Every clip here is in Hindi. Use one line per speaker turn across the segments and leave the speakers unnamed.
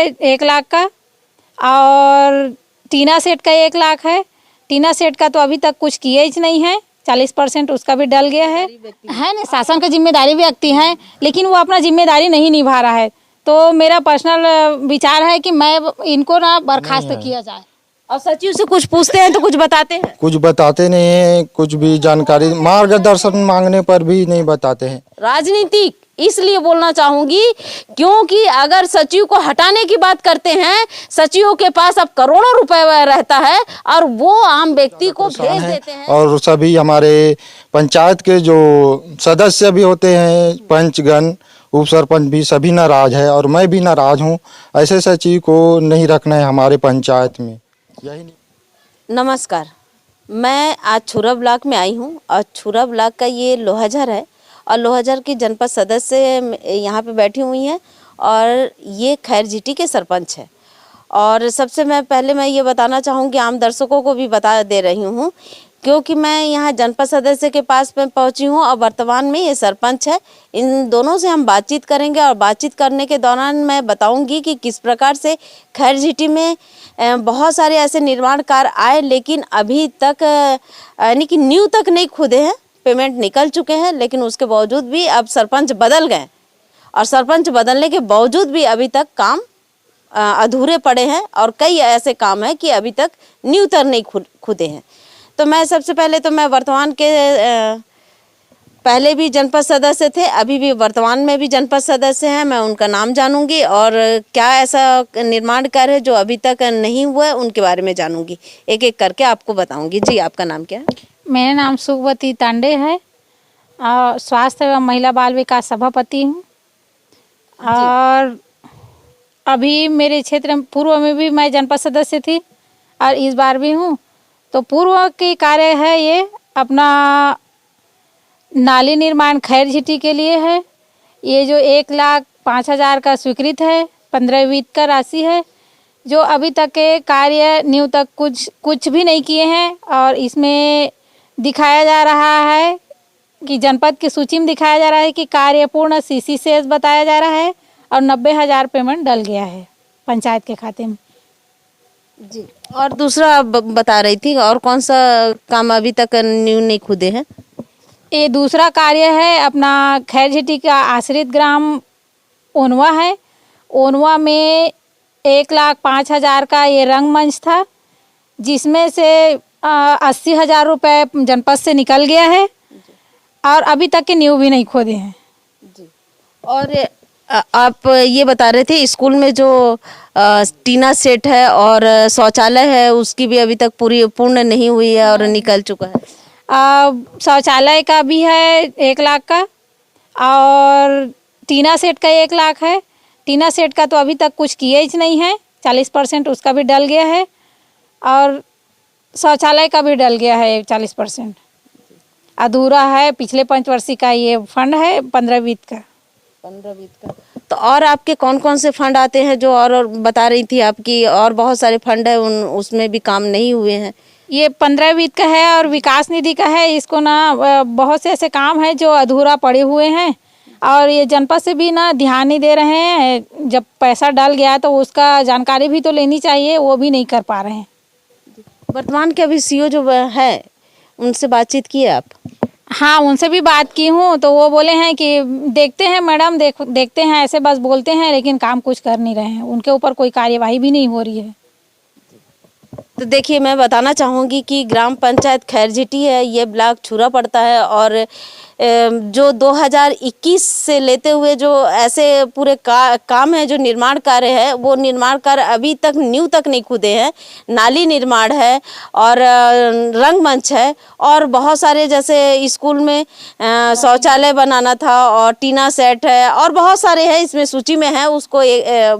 है 1 लाख का, और टीना सेट का 1 लाख है। टीना सेट का तो अभी तक कुछ किया ही नहीं है, 40% उसका भी डल गया है ना। शासन का जिम्मेदारी व्यक्ति है, लेकिन वो अपना जिम्मेदारी नहीं निभा रहा है। तो मेरा पर्सनल विचार है कि मैं इनको ना बर्खास्त किया जाए।
और सचिव से कुछ पूछते हैं तो कुछ बताते हैं?
कुछ बताते नहीं है, कुछ भी जानकारी मार्गदर्शन मांगने पर भी नहीं बताते हैं।
राजनीतिक इसलिए बोलना चाहूंगी क्योंकि अगर सचिव को हटाने की बात करते हैं, सचिवों के पास अब करोड़ों रुपए रहता है और वो आम व्यक्ति को भेज देते हैं।
और सभी हमारे पंचायत के जो सदस्य भी होते हैं, पंचगण, उप सरपंच भी सभी नाराज है और मैं भी नाराज हूँ। ऐसे सचिव को नहीं रखना है हमारे पंचायत में। यही नहीं।
नमस्कार, मैं आज छुरा ब्लॉक में आई हूँ और छुरा ब्लॉक का ये लोहाझर है और लोहाझर की जनपद सदस्य यहाँ पे बैठी हुई हैं और ये खैरजीटी के सरपंच है। और सबसे पहले मैं ये बताना चाहूँगी, आम दर्शकों को भी बता दे रही हूँ क्योंकि मैं यहाँ जनपद सदस्य के पास में पहुँची हूँ और वर्तमान में ये सरपंच है। इन दोनों से हम बातचीत करेंगे और बातचीत करने के दौरान मैं बताऊँगी कि किस प्रकार से खैरजीटी में बहुत सारे ऐसे निर्माण कार्य आए लेकिन अभी तक यानी कि नींव तक नहीं खुदे हैं। पेमेंट निकल चुके हैं लेकिन उसके बावजूद भी अब सरपंच बदल गए और सरपंच बदलने के बावजूद भी अभी तक काम अधूरे पड़े हैं और कई ऐसे काम हैं कि अभी तक नींव तक नहीं खुदे हैं। तो मैं सबसे पहले तो मैं वर्तमान के पहले भी जनपद सदस्य थे, अभी भी वर्तमान में भी जनपद सदस्य हैं, मैं उनका नाम जानूंगी और क्या ऐसा निर्माण कार्य है जो अभी तक नहीं हुआ है उनके बारे में जानूंगी। एक एक करके आपको बताऊंगी। जी, आपका नाम क्या है?
मेरा नाम सुखवती तांडे है और स्वास्थ्य एवं महिला बाल विकास सभापति हूँ। और अभी मेरे क्षेत्र में पूर्व में भी मैं जनपद सदस्य थी और इस बार भी हूँ। तो पूर्व की कार्य है ये अपना नाली निर्माण खैरजीटी के लिए है। ये जो 1,05,000 का स्वीकृत है, 15 वित्त का राशि है जो अभी तक के कार्य न्यू तक कुछ भी नहीं किए हैं। और इसमें दिखाया जा रहा है कि जनपद की सूची में दिखाया जा रहा है कि कार्य पूर्ण सीसी से बताया जा रहा है और 90,000 पेमेंट डल गया है पंचायत के खाते में।
जी, और दूसरा बता रही थी और कौन सा काम अभी तक न्यू नहीं खुदे हैं?
ये दूसरा कार्य है अपना खैरजीटी का आश्रित ग्राम ओनवा है। ओनवा में 1,05,000 का ये रंगमंच था जिसमें से 80,000 रुपये जनपद से निकल गया है और अभी तक के न्यू भी नहीं खोदे हैं।
जी, और आप ये बता रहे थे स्कूल में जो टीना सेट है और शौचालय है उसकी भी अभी तक पूर्ण नहीं हुई है और निकल चुका है।
शौचालय का भी है 1 लाख का और टीना सेट का 1 लाख है। टीना सेट का तो अभी तक कुछ किया ही नहीं है, 40% उसका भी डल गया है और शौचालय का भी डल गया है 40%। अधूरा है, पिछले 5 वर्षीय का ये फंड है 15 वित्त का।
15 वित्त का। तो और आपके कौन कौन से फंड आते हैं जो और बता रही थी आपकी और बहुत सारे फंड है उसमें भी काम नहीं हुए हैं?
ये 15 वित्त का है और विकास निधि का है। इसको ना बहुत से ऐसे काम है जो अधूरा पड़े हुए हैं और ये जनपद से भी ना ध्यान नहीं दे रहे हैं। जब पैसा डल गया तो उसका जानकारी भी तो लेनी चाहिए, वो भी नहीं कर पा रहे हैं।
वर्तमान के अभी सीओ जो है उनसे बातचीत की है आप?
हाँ, उनसे भी बात की हूँ तो वो बोले हैं कि देखते हैं मैडम, देखते हैं, ऐसे बस बोलते हैं लेकिन काम कुछ कर नहीं रहे हैं। उनके ऊपर कोई कार्यवाही भी नहीं हो रही है।
तो देखिए, मैं बताना चाहूँगी कि ग्राम पंचायत खैरजीटी है, ये ब्लॉक छुरा पड़ता है और जो 2021 से लेते हुए जो ऐसे पूरे काम है, जो निर्माण कार्य है, वो निर्माण कार्य अभी तक नींव तक नहीं खुदे हैं। नाली निर्माण है और रंगमंच है और बहुत सारे जैसे स्कूल में शौचालय बनाना था और टीना सेट है और बहुत सारे हैं, इसमें सूची में है, उसको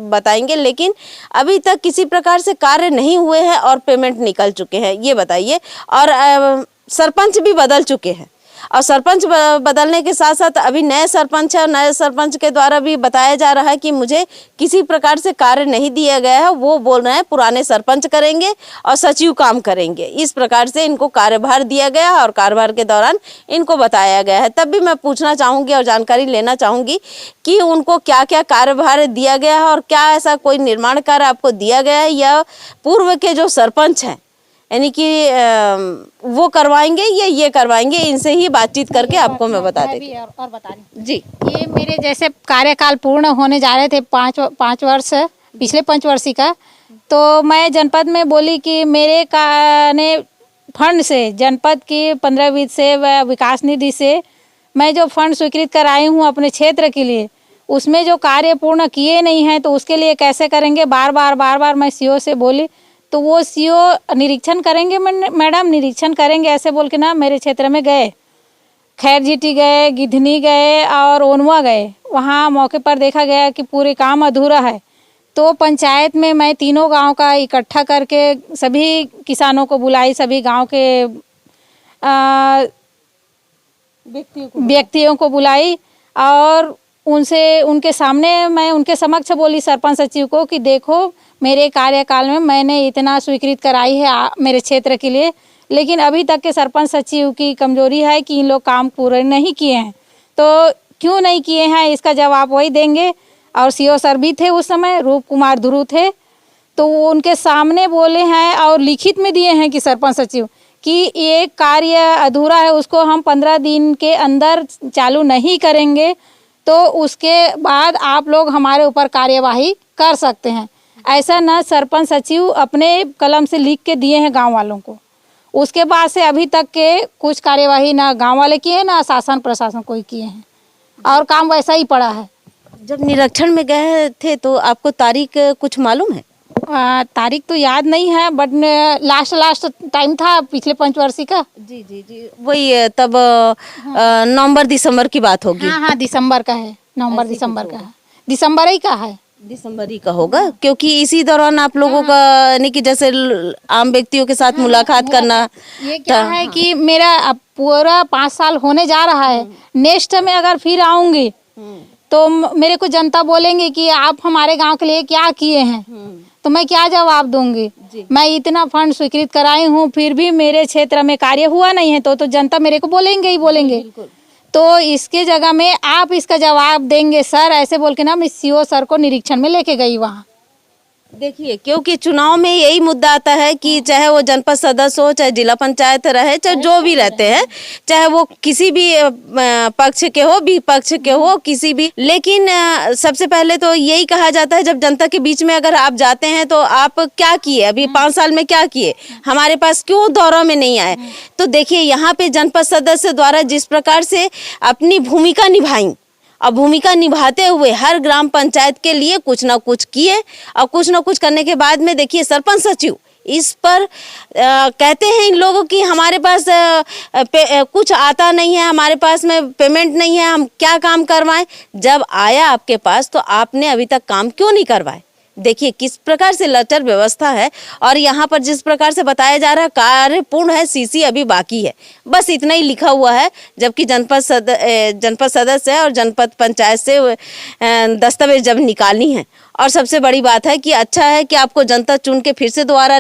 बताएंगे। लेकिन अभी तक किसी प्रकार से कार्य नहीं हुए हैं और पेमेंट निकल चुके हैं, ये बताइए। और सरपंच भी बदल चुके हैं। और सरपंच बदलने के साथ साथ अभी नए सरपंच है, नए सरपंच के द्वारा भी बताया जा रहा है कि मुझे किसी प्रकार से कार्य नहीं दिया गया है। वो बोल रहे हैं पुराने सरपंच करेंगे और सचिव काम करेंगे, इस प्रकार से इनको कार्यभार दिया गया और कार्यभार के दौरान इनको बताया गया है। तब भी मैं पूछना चाहूँगी और जानकारी लेना चाहूँगी कि उनको क्या क्या कार्यभार दिया गया है और क्या ऐसा कोई निर्माण कार्य आपको दिया गया है या पूर्व के जो सरपंच हैं यानी कि वो करवाएंगे या ये करवाएंगे, इनसे ही बातचीत करके आपको मैं बता देती हूँ।
और बता रही
जी,
ये मेरे जैसे कार्यकाल पूर्ण होने जा रहे थे 5 वर्ष पिछले पंचवर्षीय का, तो मैं जनपद में बोली कि मेरे ने फंड से जनपद की 15-20 से व विकास निधि से मैं जो फंड स्वीकृत कराई हूँ अपने क्षेत्र के लिए, उसमें जो कार्य पूर्ण किए नहीं हैं तो उसके लिए कैसे करेंगे। बार बार मैं सीओ से बोली तो वो सीओ निरीक्षण करेंगे मैडम, निरीक्षण करेंगे ऐसे बोल के ना मेरे क्षेत्र में गए, खैरजीटी गए, गिधनी गए और ओनवा गए। वहाँ मौके पर देखा गया कि पूरे काम अधूरा है। तो पंचायत में मैं तीनों गांव का इकट्ठा करके सभी किसानों को बुलाई, सभी गांव के व्यक्तियों को बुलाई और उनके सामने मैं उनके समक्ष बोली सरपंच सचिव को कि देखो मेरे कार्यकाल में मैंने इतना स्वीकृत कराई है मेरे क्षेत्र के लिए, लेकिन अभी तक के सरपंच सचिव की कमजोरी है कि इन लोग काम पूरे नहीं किए हैं। तो क्यों नहीं किए हैं इसका जवाब वही देंगे। और सीओ सर भी थे उस समय, रूप कुमार ध्रुव थे, तो वो उनके सामने बोले हैं और लिखित में दिए हैं कि सरपंच सचिव कि ये कार्य अधूरा है, उसको हम 15 दिन के अंदर चालू नहीं करेंगे तो उसके बाद आप लोग हमारे ऊपर कार्यवाही कर सकते हैं। ऐसा ना सरपंच सचिव अपने कलम से लिख के दिए हैं गांव वालों को। उसके बाद से अभी तक के कुछ कार्यवाही ना गांव वाले किए हैं ना शासन प्रशासन कोई किए हैं और काम वैसा ही पड़ा है।
जब निरीक्षण में गए थे तो आपको तारीख कुछ मालूम है?
तारीख तो याद नहीं है बट लास्ट टाइम था पिछले पंचवर्षीय का।
जी वही तब नवंबर दिसंबर की बात होगी।
हाँ दिसंबर का है, नवंबर दिसंबर का है, दिसंबर ही का है,
दिसंबर ही का होगा क्योंकि इसी दौरान आप लोगों का यानी कि जैसे आम व्यक्तियों के साथ मुलाकात करना।
ये क्या है कि मेरा अब पूरा 5 साल होने जा रहा है। नेक्स्ट में अगर फिर आऊंगी तो मेरे को जनता बोलेंगे कि आप हमारे गांव के लिए क्या किए हैं, तो मैं क्या जवाब दूंगी। मैं इतना फंड स्वीकृत कराई हूँ फिर भी मेरे क्षेत्र में कार्य हुआ नहीं है तो जनता मेरे को बोलेंगे ही बोलेंगे। तो इसके जगह में आप इसका जवाब देंगे सर, ऐसे बोल के ना मैं सीओ सर को निरीक्षण में लेके गई वहाँ।
देखिए क्योंकि चुनाव में यही मुद्दा आता है कि चाहे वो जनपद सदस्य हो, चाहे जिला पंचायत रहे, चाहे जो भी रहते हैं, चाहे वो किसी भी पक्ष के हो, विपक्ष के हो, किसी भी, लेकिन सबसे पहले तो यही कहा जाता है जब जनता के बीच में अगर आप जाते हैं तो आप क्या किए, अभी 5 साल में क्या किए, हमारे पास क्यों दौरा में नहीं आए। तो देखिए यहाँ पे जनपद सदस्य द्वारा जिस प्रकार से अपनी भूमिका निभाई और भूमिका निभाते हुए हर ग्राम पंचायत के लिए कुछ ना कुछ किए और कुछ ना कुछ करने के बाद में देखिए सरपंच सचिव इस पर कहते हैं इन लोगों की हमारे पास कुछ आता नहीं है, हमारे पास में पेमेंट नहीं है, हम क्या काम करवाएं। जब आया आपके पास तो आपने अभी तक काम क्यों नहीं करवाए। देखिए किस प्रकार से लचर व्यवस्था है और यहाँ पर जिस प्रकार से बताया जा रहा है कार्य पूर्ण है, सीसी अभी बाकी है, बस इतना ही लिखा हुआ है। जबकि जनपद सदस्य है और जनपद पंचायत से दस्तावेज जब निकालनी है। और सबसे बड़ी बात है कि अच्छा है कि आपको जनता चुन के फिर से दोबारा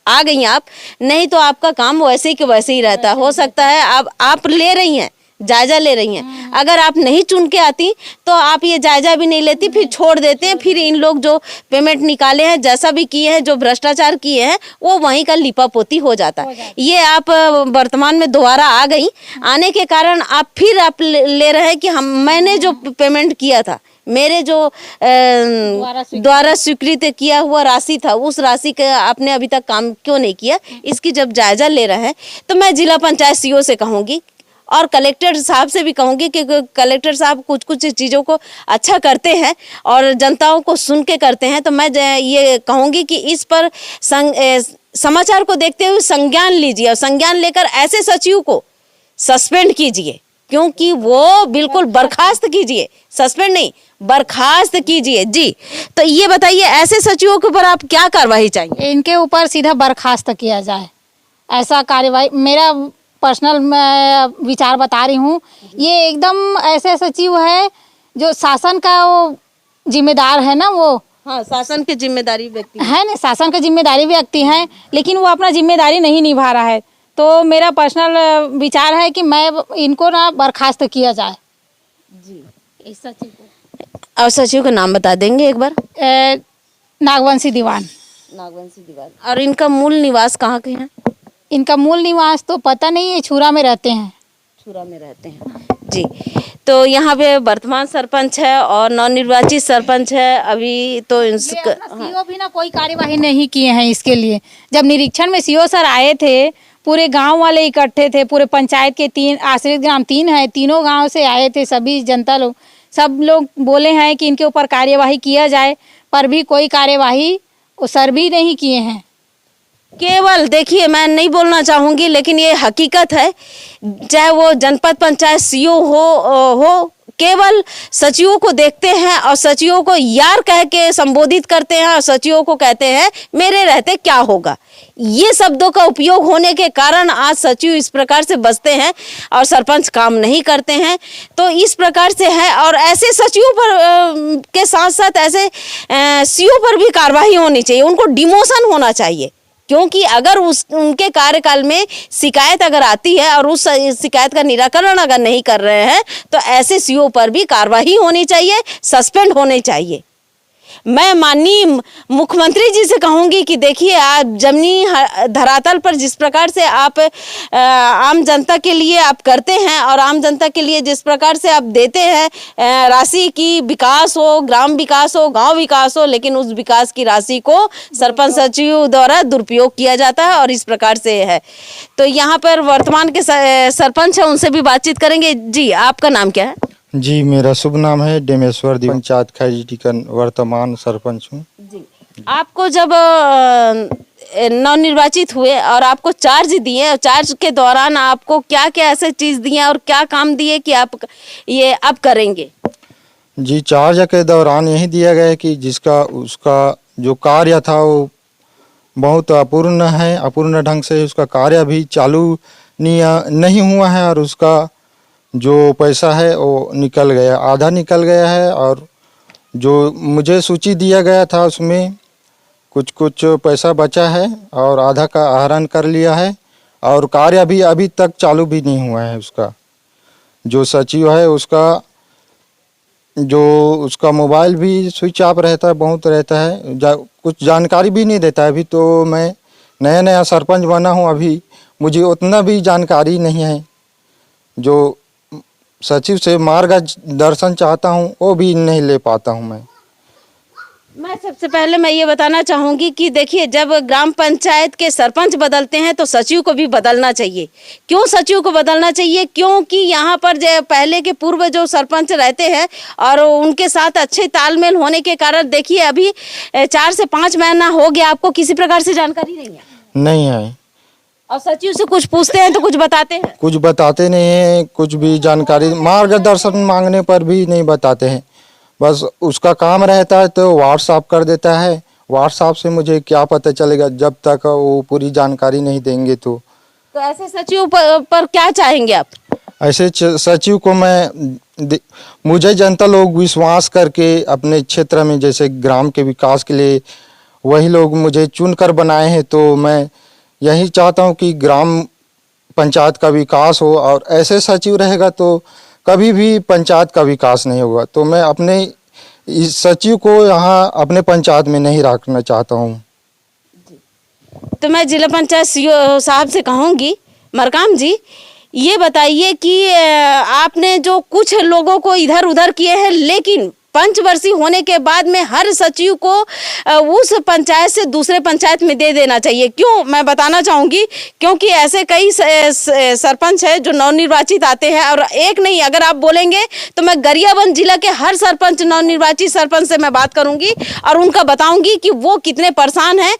आ गई आप, नहीं तो आपका काम वैसे ही के वैसे ही रहता। हो सकता है आप ले रही हैं, जायजा ले रही हैं, अगर आप नहीं चुन के आती तो आप ये जायजा भी नहीं लेती, फिर छोड़ देते हैं। फिर इन लोग जो पेमेंट निकाले हैं, जैसा भी किए हैं, जो भ्रष्टाचार किए हैं, वो वहीं का लिपापोती हो जाता है। ये आप वर्तमान में दोबारा आ गई, आने के कारण आप फिर ले रहे हैं कि मैंने जो पेमेंट किया था, मेरे जो द्वारा स्वीकृत किया हुआ राशि था, उस राशि का आपने अभी तक काम क्यों नहीं किया। इसकी जब जायजा ले रहे हैं तो मैं जिला पंचायत सीओ से कहूँगी और कलेक्टर साहब से भी कहूँगी कि कलेक्टर साहब कुछ कुछ चीज़ों को अच्छा करते हैं और जनताओं को सुन के करते हैं। तो मैं ये कहूँगी कि इस पर समाचार को देखते हुए संज्ञान लीजिए और संज्ञान लेकर ऐसे सचिव को सस्पेंड कीजिए, क्योंकि वो बिल्कुल बर्खास्त कीजिए, सस्पेंड नहीं बर्खास्त कीजिए। जी, तो ये बताइए ऐसे सचिवों के ऊपर आप क्या कार्रवाई चाहिए?
इनके ऊपर सीधा बर्खास्त किया जाए, ऐसा कार्यवाही। मेरा पर्सनल मैं विचार बता रही हूँ। ये एकदम ऐसे सचिव है जो शासन का वो जिम्मेदार है ना, वो
हाँ, शासन की जिम्मेदारी व्यक्ति
है ना, शासन का जिम्मेदारी व्यक्ति है, लेकिन वो अपना जिम्मेदारी नहीं निभा रहा है। तो मेरा पर्सनल विचार है कि मैं इनको ना बर्खास्त किया जाए।
जी।
इस सचिव को
और सचिव का नाम बता देंगे एक बार?
नागवंशी दीवान।
नागवंशी दीवान। और इनका मूल निवास कहाँ के हैं?
इनका मूल निवास तो पता नहीं है, छुरा में रहते हैं।
छुरा में रहते हैं जी। तो यहाँ पे वर्तमान सरपंच है और नवनिर्वाचित सरपंच है अभी। तो
सीओ भी ना कोई कार्यवाही नहीं किए हैं इसके लिए। जब निरीक्षण में सीओ सर आए थे, पूरे गांव वाले इकट्ठे थे, पूरे पंचायत के 3 आश्रित ग्राम 3 है, तीनों गांव से आए थे, सभी जनता लोग, सब लोग बोले हैं कि इनके ऊपर कार्यवाही किया जाए, पर भी कोई कार्यवाही वो सर भी नहीं किए हैं।
केवल देखिए, मैं नहीं बोलना चाहूंगी लेकिन ये हकीकत है, चाहे वो जनपद पंचायत सीओ हो केवल सचिवों को देखते हैं और सचिवों को यार कह के संबोधित करते हैं और सचिवों को कहते हैं मेरे रहते क्या होगा। ये शब्दों का उपयोग होने के कारण आज सचिव इस प्रकार से बसते हैं और सरपंच काम नहीं करते हैं। तो इस प्रकार से है और ऐसे सचिवों पर के साथ साथ ऐसे सीओ पर भी कार्रवाई होनी चाहिए, उनको डिमोशन होना चाहिए। क्योंकि अगर उनके कार्यकाल में शिकायत अगर आती है और उस शिकायत का निराकरण अगर नहीं कर रहे हैं तो ऐसे सीओ पर भी कार्रवाई होनी चाहिए, सस्पेंड होने चाहिए। मैं माननीय मुख्यमंत्री जी से कहूंगी कि देखिए, आप जमीनी धरातल पर जिस प्रकार से आप आम जनता के लिए आप करते हैं और आम जनता के लिए जिस प्रकार से आप देते हैं राशि की विकास हो, ग्राम विकास हो, गांव विकास हो, लेकिन उस विकास की राशि को सरपंच सचिव द्वारा दुरुपयोग किया जाता है और इस प्रकार से है। तो यहाँ पर वर्तमान के सरपंच है, उनसे भी बातचीत करेंगे। जी, आपका नाम क्या है?
जी, मेरा शुभ नाम है डेमेश्वर दी, पंचायत खैरजीटी का वर्तमान सरपंच हूँ।
जी। आपको जब नवनिर्वाचित हुए और आपको चार्ज दिए, चार्ज के दौरान आपको क्या क्या ऐसे चीज दिए और क्या काम दिए कि आप ये अब करेंगे?
जी, चार्ज के दौरान यही दिया गया कि जिसका उसका जो कार्य था वो बहुत अपूर्ण है, अपूर्ण ढंग से उसका कार्य अभी चालू नहीं हुआ है और उसका जो पैसा है वो निकल गया, आधा निकल गया है। और जो मुझे सूची दिया गया था उसमें कुछ पैसा बचा है और आधा का आहरण कर लिया है और कार्य भी अभी तक चालू भी नहीं हुआ है। उसका जो सचिव है उसका मोबाइल भी स्विच ऑफ रहता है, बहुत रहता है, कुछ जानकारी भी नहीं देता है। अभी तो मैं नया सरपंच बना हूँ, अभी मुझे उतना भी जानकारी नहीं है। जो सचिव से मार्गदर्शन चाहता हूँ वो भी नहीं ले पाता हूँ मैं
सबसे पहले मैं ये बताना चाहूँगी कि देखिए, जब ग्राम पंचायत के सरपंच बदलते हैं तो सचिव को भी बदलना चाहिए। क्यों सचिव को बदलना चाहिए? क्योंकि यहाँ पर जो पहले के पूर्व जो सरपंच रहते हैं और उनके साथ अच्छे तालमेल होने के कारण देखिए अभी 4 से 5 महीना हो गया, आपको किसी प्रकार से जानकारी नहीं है। और सचिव से कुछ पूछते हैं तो कुछ बताते हैं? कुछ बताते
नहीं है, कुछ भी जानकारी मार्गदर्शन मांगने पर भी नहीं बताते हैं। बस उसका काम रहता है तो व्हाट्सएप कर देता है। व्हाट्सएप से मुझे क्या पता चलेगा जब तक वो पूरी जानकारी नहीं देंगे। तो
ऐसे सचिव पर क्या चाहेंगे आप?
ऐसे सचिव को मुझे जनता लोग विश्वास करके अपने क्षेत्र में जैसे ग्राम के विकास के लिए वही लोग मुझे चुनकर बनाए हैं। तो मैं यही चाहता हूँ कि ग्राम पंचायत का विकास हो और ऐसे सचिव रहेगा तो कभी भी पंचायत का विकास नहीं होगा। तो मैं अपने इस सचिव को यहाँ अपने पंचायत में नहीं रखना चाहता हूँ।
तो मैं जिला पंचायत सीओ साहब से कहूँगी, मरकाम जी ये बताइए कि आपने जो कुछ लोगों को इधर उधर किए हैं, लेकिन पंचवर्षीय होने के बाद में हर सचिव को उस पंचायत से दूसरे पंचायत में दे देना चाहिए। क्यों मैं बताना चाहूँगी, क्योंकि ऐसे कई सरपंच है जो नवनिर्वाचित आते हैं और एक नहीं, अगर आप बोलेंगे तो मैं गरियाबंद जिला के हर सरपंच नवनिर्वाचित सरपंच से मैं बात करूँगी और उनका बताऊँगी कि वो कितने परेशान हैं।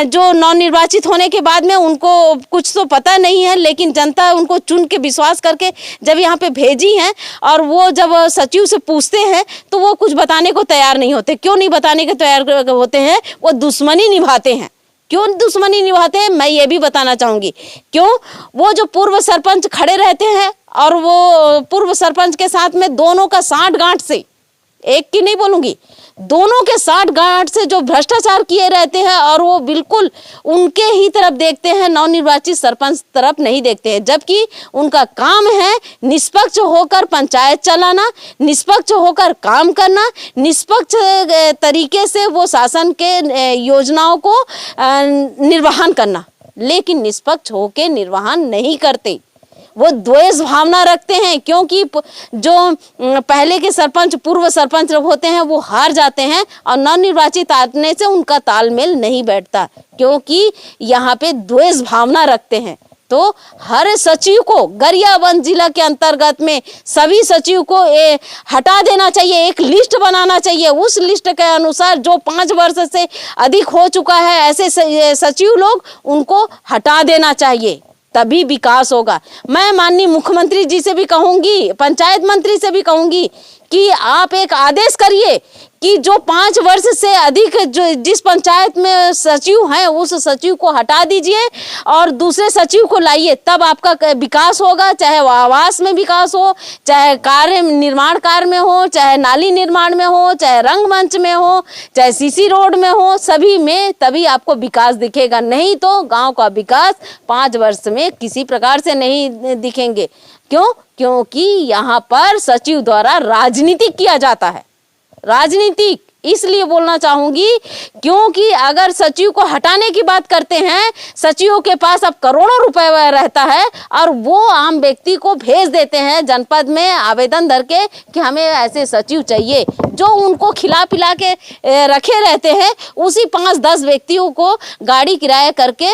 जो नवनिर्वाचित होने के बाद में उनको कुछ तो पता नहीं है, लेकिन जनता उनको चुन के विश्वास करके जब यहाँ पे भेजी हैं और वो जब सचिव से पूछते हैं तो वो कुछ बताने को तैयार नहीं होते। क्यों नहीं बताने के तैयार होते हैं? वो दुश्मनी निभाते हैं। क्यों दुश्मनी निभाते हैं, मैं ये भी बताना चाहूंगी। क्यों? वो जो पूर्व सरपंच खड़े रहते हैं और वो पूर्व सरपंच के साथ में दोनों का साठ-गांठ से, एक की नहीं बोलूंगी, दोनों के साठ-गांठ से जो भ्रष्टाचार किए रहते हैं और वो बिल्कुल उनके ही तरफ देखते हैं, नवनिर्वाचित सरपंच तरफ नहीं देखते हैं, जबकि उनका काम है निष्पक्ष होकर पंचायत चलाना, निष्पक्ष होकर काम करना, निष्पक्ष तरीके से वो शासन के योजनाओं को निर्वहन करना, लेकिन निष्पक्ष होकर निर्वहन नहीं करते। वो द्वेष भावना रखते हैं, क्योंकि जो पहले के सरपंच, पूर्व सरपंच होते हैं वो हार जाते हैं और नवनिर्वाचित आने से उनका तालमेल नहीं बैठता, क्योंकि यहाँ पे द्वेष भावना रखते हैं। तो हर सचिव को गरियाबंद जिला के अंतर्गत में सभी सचिव को हटा देना चाहिए, एक लिस्ट बनाना चाहिए। उस लिस्ट के अनुसार जो 5 वर्ष से अधिक हो चुका है ऐसे सचिव लोग, उनको हटा देना चाहिए, तभी विकास होगा। मैं माननीय मुख्यमंत्री जी से भी कहूंगी, पंचायत मंत्री से भी कहूंगी कि आप एक आदेश करिए कि जो 5 वर्ष से अधिक जो जिस पंचायत में सचिव हैं उस सचिव को हटा दीजिए और दूसरे सचिव को लाइए, तब आपका विकास होगा। चाहे वो आवास में विकास हो, चाहे कार्य निर्माण कार्य में हो, चाहे नाली निर्माण में हो, चाहे रंगमंच में हो, चाहे सीसी रोड में हो, सभी में तभी आपको विकास दिखेगा। नहीं तो गांव का विकास 5 वर्ष में किसी प्रकार से नहीं दिखेंगे। क्यों? क्योंकि यहाँ पर सचिव द्वारा राजनीति किया जाता है। राजनीतिक इसलिए बोलना चाहूंगी क्योंकि अगर सचिव को हटाने की बात करते हैं, सचिवों के पास अब करोड़ों रुपए रहता है और वो आम व्यक्ति को भेज देते हैं जनपद में आवेदन दर के कि हमें ऐसे सचिव चाहिए, जो उनको खिला पिला के रखे रहते हैं। उसी 5-10 व्यक्तियों को गाड़ी किराया करके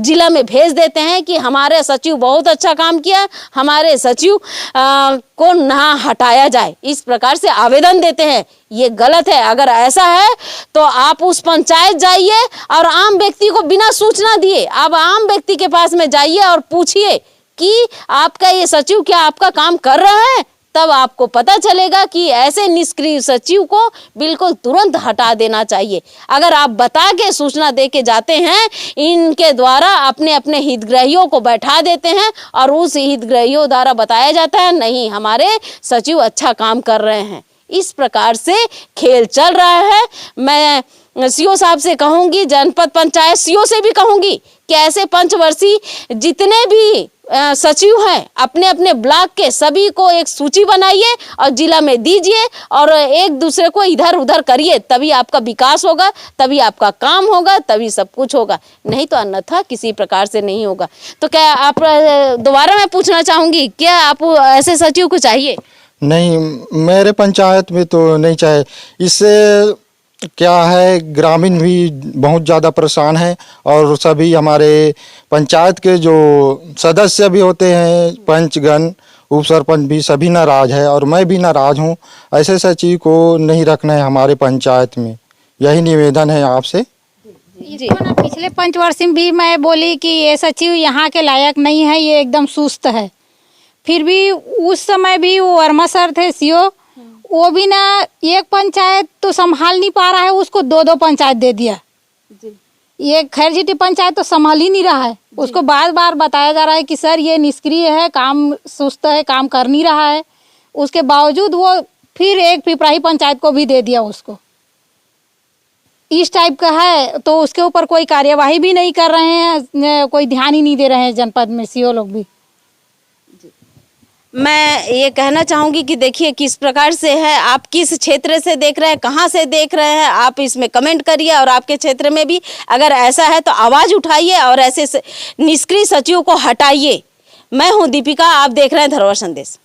जिला में भेज देते हैं कि हमारे सचिव बहुत अच्छा काम किया, हमारे सचिव को ना हटाया जाए, इस प्रकार से आवेदन देते हैं। ये गलत है। अगर ऐसा है तो आप उस पंचायत जाइए और आम व्यक्ति को बिना सूचना दिए आप आम व्यक्ति के पास में जाइए और पूछिए कि आपका ये सचिव क्या आपका काम कर रहा है, तब आपको पता चलेगा कि ऐसे निष्क्रिय सचिव को बिल्कुल तुरंत हटा देना चाहिए। अगर आप बता के सूचना दे के जाते हैं, इनके द्वारा अपने अपने हितग्राहियों को बैठा देते हैं और उस हितग्राहियों द्वारा बताया जाता है नहीं हमारे सचिव अच्छा काम कर रहे हैं। इस प्रकार से खेल चल रहा है। मैं सीओ साहब से कहूंगी, जनपद पंचायत सीओ से भी कहूंगी कि ऐसे पंचवर्षीय जितने भी सचिव हैं अपने अपने ब्लॉक के सभी को एक सूची बनाइए और जिला में दीजिए और एक दूसरे को इधर उधर करिए, तभी आपका विकास होगा, तभी आपका काम होगा, तभी सब कुछ होगा, नहीं तो अन्यथा किसी प्रकार से नहीं होगा। तो क्या आप दोबारा मैं पूछना चाहूंगी, क्या आप ऐसे सचिव को चाहिए?
नहीं, मेरे पंचायत में तो नहीं चाहे। इससे क्या है, ग्रामीण भी बहुत ज़्यादा परेशान हैं और सभी हमारे पंचायत के जो सदस्य भी होते हैं, पंचगण, उप सरपंच भी सभी नाराज़ है और मैं भी नाराज़ हूँ। ऐसे सचिव को नहीं रखना है हमारे पंचायत में, यही निवेदन है आपसे।
इसको ना पिछले पंचवर्षीय में भी मैं बोली कि ये सचिव यहाँ के लायक नहीं है, ये एकदम सुस्त है। फिर भी उस समय भी वो वर्मा सर थे सीओ, वो भी ना एक पंचायत तो संभाल नहीं पा रहा है, उसको 2-2 पंचायत दे दिया। ये खैरजीटी पंचायत तो संभाल ही नहीं रहा है, उसको बार बार बताया जा रहा है कि सर ये निष्क्रिय है, काम सुस्त है, काम कर नहीं रहा है। उसके बावजूद वो फिर एक पिपराही पंचायत को भी दे दिया उसको। इस टाइप का है, तो उसके ऊपर कोई कार्यवाही भी नहीं कर रहे हैं, कोई ध्यान ही नहीं दे रहे हैं जनपद में सीओ लोग भी।
मैं ये कहना चाहूँगी कि देखिए किस प्रकार से है, आप किस क्षेत्र से देख रहे हैं, कहाँ से देख रहे हैं, आप इसमें कमेंट करिए और आपके क्षेत्र में भी अगर ऐसा है तो आवाज़ उठाइए और ऐसे निष्क्रिय सचिवों को हटाइए। मैं हूँ दीपिका, आप देख रहे हैं धरोहर संदेश।